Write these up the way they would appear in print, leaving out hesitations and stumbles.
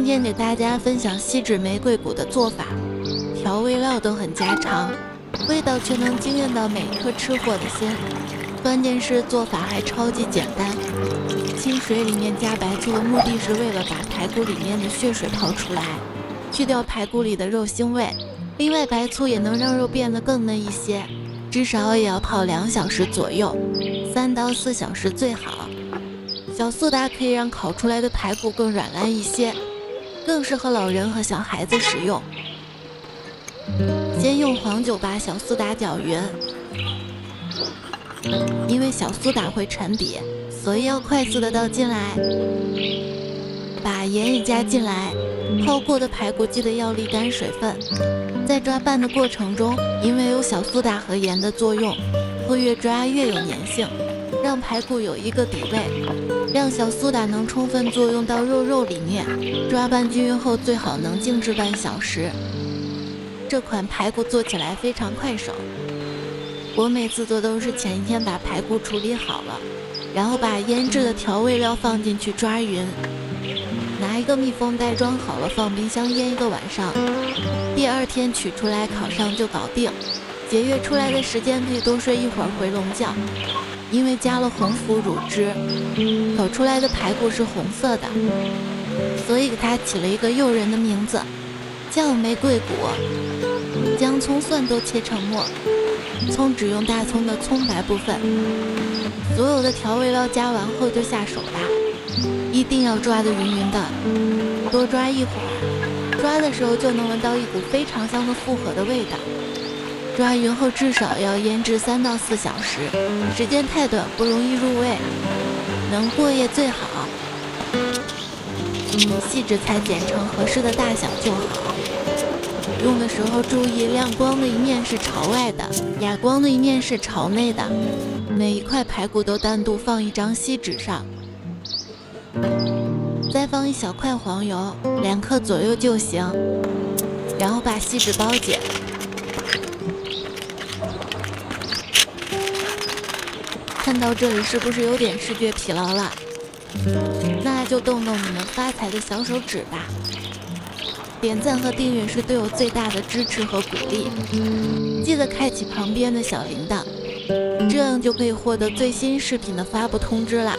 天给大家分享锡纸玫瑰骨的做法，调味料都很家常，味道却能惊艳到每一颗吃货的心。关键是做法还超级简单，清水里面加白醋的目的是为了把排骨里面的血水泡出来，去掉排骨里的肉腥味。另外白醋也能让肉变得更嫩一些，至少也要泡2小时左右，3到4小时最好。小苏打可以让烤出来的排骨更软烂一些，更适合老人和小孩子使用。先用黄酒把小苏打搅匀，因为小苏打会沉底，所以要快速的倒进来。把盐也加进来，泡过的排骨记得要沥干水分。在抓拌的过程中，因为有小苏打和盐的作用，会越抓越有粘性，让排骨有一个底味，让小苏打能充分作用到肉里面。抓拌均匀后，最好能静置半小时。这款排骨做起来非常快手，我每次做都是前一天把排骨处理好了，然后把腌制的调味料放进去抓匀，拿一个密封袋装好了，放冰箱腌1个晚上。第2天取出来烤上就搞定。节约出来的时间可以多睡一会儿回笼觉，因为加了红腐乳汁，烤出来的排骨是红色的，所以给它起了一个诱人的名字，叫玫瑰骨。姜、葱、蒜都切成末，葱只用大葱的葱白部分。所有的调味料加完后就下手吧，一定要抓得匀匀的，多抓一会儿，抓的时候就能闻到一股非常香的复合的味道。抓匀后至少要腌制3到4小时，时间太短不容易入味，能过夜最好。锡纸菜剪成合适的大小就好。用的时候注意，亮光的一面是朝外的，哑光的一面是朝内的。每一块排骨都单独放一张锡纸上，再放1小块黄油，2克左右就行，然后把锡纸包紧。看到这里是不是有点视觉疲劳了？那就动动你们发财的小手指吧。点赞和订阅是对我最大的支持和鼓励，记得开启旁边的小铃铛，这样就可以获得最新视频的发布通知啦。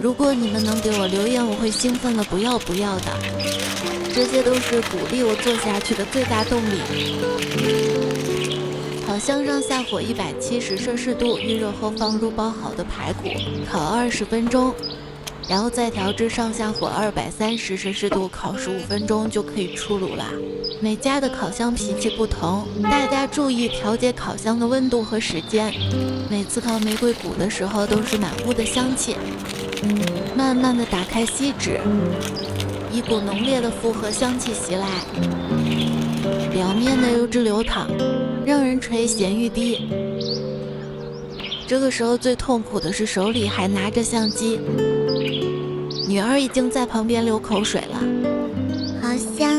如果你们能给我留言，我会兴奋的不要的，这些都是鼓励我做下去的最大动力。烤箱上下火170摄氏度，预热后放入包好的排骨，烤20分钟，然后再调至上下火230摄氏度，烤15分钟就可以出炉啦。每家的烤箱脾气不同，大家注意调节烤箱的温度和时间。每次烤玫瑰骨的时候都是满屋的香气。慢慢的打开锡纸，一股浓烈的复合香气袭来，表面的油脂流淌，让人垂涎欲滴。这个时候最痛苦的是手里还拿着相机，女儿已经在旁边流口水了。好香